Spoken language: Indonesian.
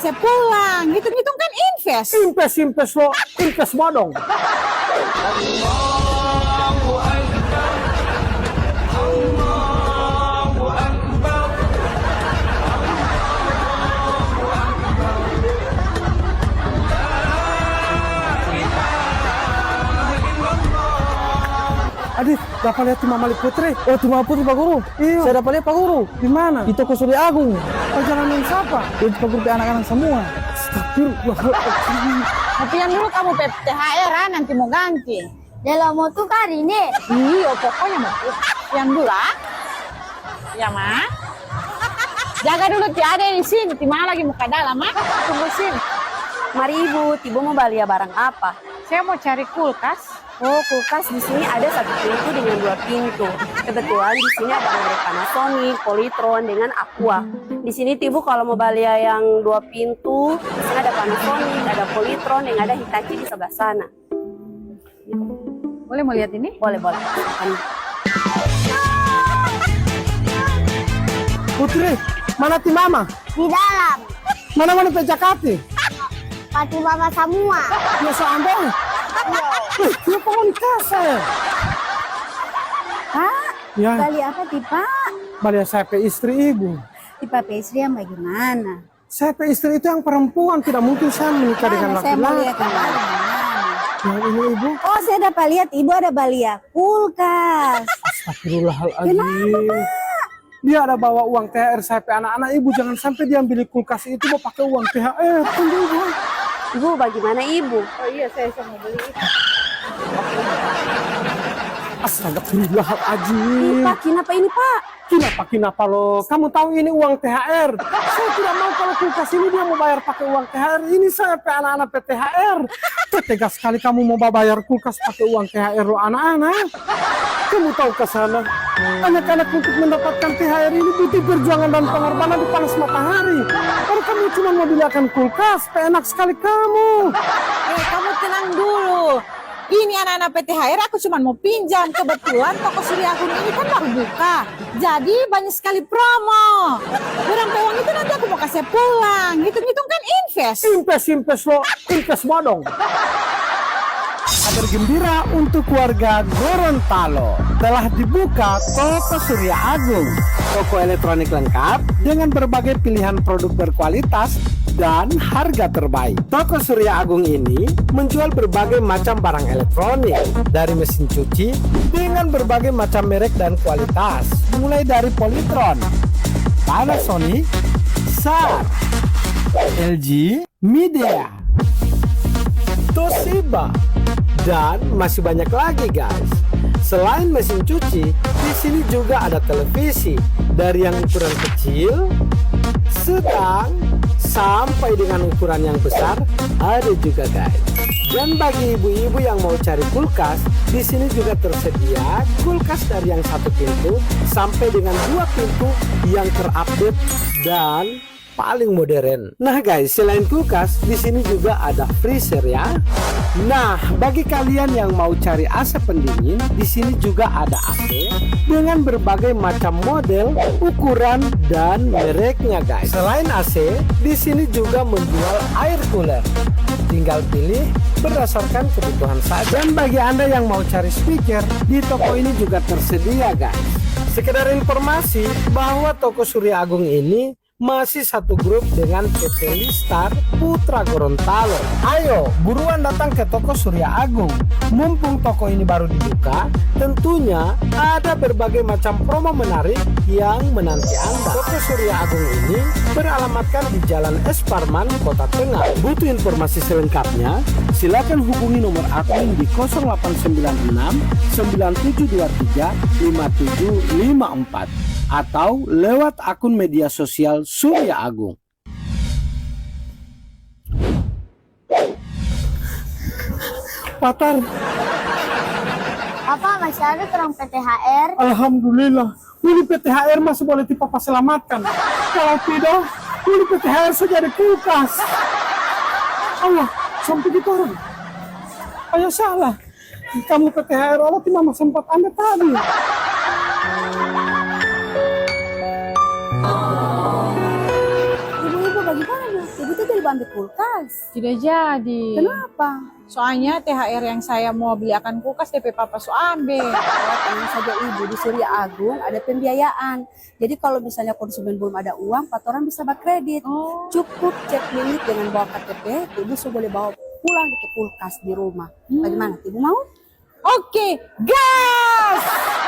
kasih pulang. Hitung-hitung kan invest. Invest lo, invest bodong. Adit, dapat lihat Timah Malik Putri? Oh, Timah Putri Pak Guru. Iya. Saya dapat lihat Pak Guru. Di mana? Di toko Surya Agung. Perjalanan siapa? Itu Pak Guru anak-anak semua. Astagfirullahaladzim. Hatian dulu kamu THR nanti mau ganti. Dalam mau tukar ini. Iya, pokoknya mau yang dulu ya mah. Jaga dulu tiada di sini. Timah lagi muka dalam mah. Tunggu sini. Mari Ibu, Ibu mau beli barang apa? Saya mau cari kulkas. Oh, kulkas di sini ada 1 pintu dengan 2 pintu. Kebetulan di sini ada merek Panasonic, Polytron dengan Aqua. Di sini Ibu kalau mau beli yang 2 pintu, di sini ada Panasonic, ada Polytron, yang ada Hitachi di sebelah sana. Boleh mau lihat ini? Boleh. Putri, mana tim mama? Di dalam, Mana pejakati? pati mama semua. Ya seandainya. Dia komunikasi. Pak, Ya, beli apa Tipa? balik saya pe istri ibu. Tipa istri yang bagaimana? Saya pe istri itu yang perempuan, tidak mungkin saya menikah dengan Saya mau laki-laki. lihat yang bagaimana. Yang ini ibu, Oh, saya dapat lihat Ibu ada balia kulkas. astagfirullahaladzim. Dia ada bawa uang THR saya pe anak-anak ibu, jangan sampai dia ambil kulkas itu mau pakai uang THR. Tunggu ibu. Ibu, bagaimana Ibu? Oh iya, saya mau beli itu. Astagfirullahaladzim. Pak, kenapa ini Pak? Kenapa lo? Kamu tahu ini uang THR. Saya tidak mau kalau kulkas ini dia mau bayar pakai uang THR. Ini saya pe anak-anak pe THR. Tegas sekali kamu mau bayar kulkas pakai uang THR lo anak-anak. Kamu tahu ke sana? Anak-anak untuk mendapatkan THR ini butuh perjuangan dan pengorbanan di panas matahari. Kalau kamu cuma mau belikan kulkas, enak sekali kamu. Kamu tenang dulu. Ini anak-anak PTHR aku cuma mau pinjam. Kebetulan toko Surya Agung ini kan baru buka. Jadi banyak sekali promo. Kurang uang itu nanti aku mau kasih pulang. Hitung-hitung kan invest. Invest lo, invest bodong. Kabar gembira untuk warga Gorontalo, telah dibuka toko Surya Agung, toko elektronik lengkap dengan berbagai pilihan produk berkualitas dan harga terbaik. Toko Surya Agung ini menjual berbagai macam barang elektronik, dari mesin cuci dengan berbagai macam merek dan kualitas, mulai dari Polytron, Panasonic, Sharp, LG, Midea, Toshiba, dan masih banyak lagi guys. Selain mesin cuci, di sini juga ada televisi dari yang ukuran kecil, sedang, sampai dengan ukuran yang besar ada juga guys. Dan bagi ibu-ibu yang mau cari kulkas, di sini juga tersedia kulkas dari yang 1 pintu sampai dengan 2 pintu yang terupdate dan paling modern. Nah guys, selain kulkas, di sini juga ada freezer ya. Nah, bagi kalian yang mau cari AC pendingin, di sini juga ada AC dengan berbagai macam model, ukuran, dan mereknya guys. Selain AC, di sini juga menjual air cooler. Tinggal pilih berdasarkan kebutuhan saja. Dan bagi Anda yang mau cari speaker, di toko ini juga tersedia guys. Sekedar informasi bahwa toko Surya Agung ini masih satu grup dengan PT Listar Putra Gorontalo. Ayo, buruan datang ke toko Surya Agung. Mumpung toko ini baru dibuka, tentunya ada berbagai macam promo menarik yang menanti Anda. Toko Surya Agung ini beralamatkan di Jalan Es Parman, Kota Tengah. Butuh informasi selengkapnya? Silakan hubungi nomor admin di 0896 9723 5754 atau lewat akun media sosial Surya Agung. Patar, Papa, masih ada terang PTHR? alhamdulillah. Ini PTHR masih boleh Papa selamatkan. Kalau tidak, ini PTHR sudah ada kulkas. Allah, sampai gitu orang. Ayah salah. Kamu PTHR Allah tidak mama sempat Anda tadi. Ibu-ibu bagaimana? Ibu tuh Ibu ambil kulkas. Tidak jadi. Kenapa? Soalnya THR yang saya mau beli akan kulkas DP papa so ambil. Oh, tenang saja Ibu, di Surya Agung ada pembiayaan. Jadi kalau misalnya konsumen belum ada uang, patoran bisa berkredit. Oh. Cukup cek limit dengan bawa KTP, Ibu sudah boleh bawa pulang ke kulkas di rumah. Bagaimana? Ibu mau? Oke, gas!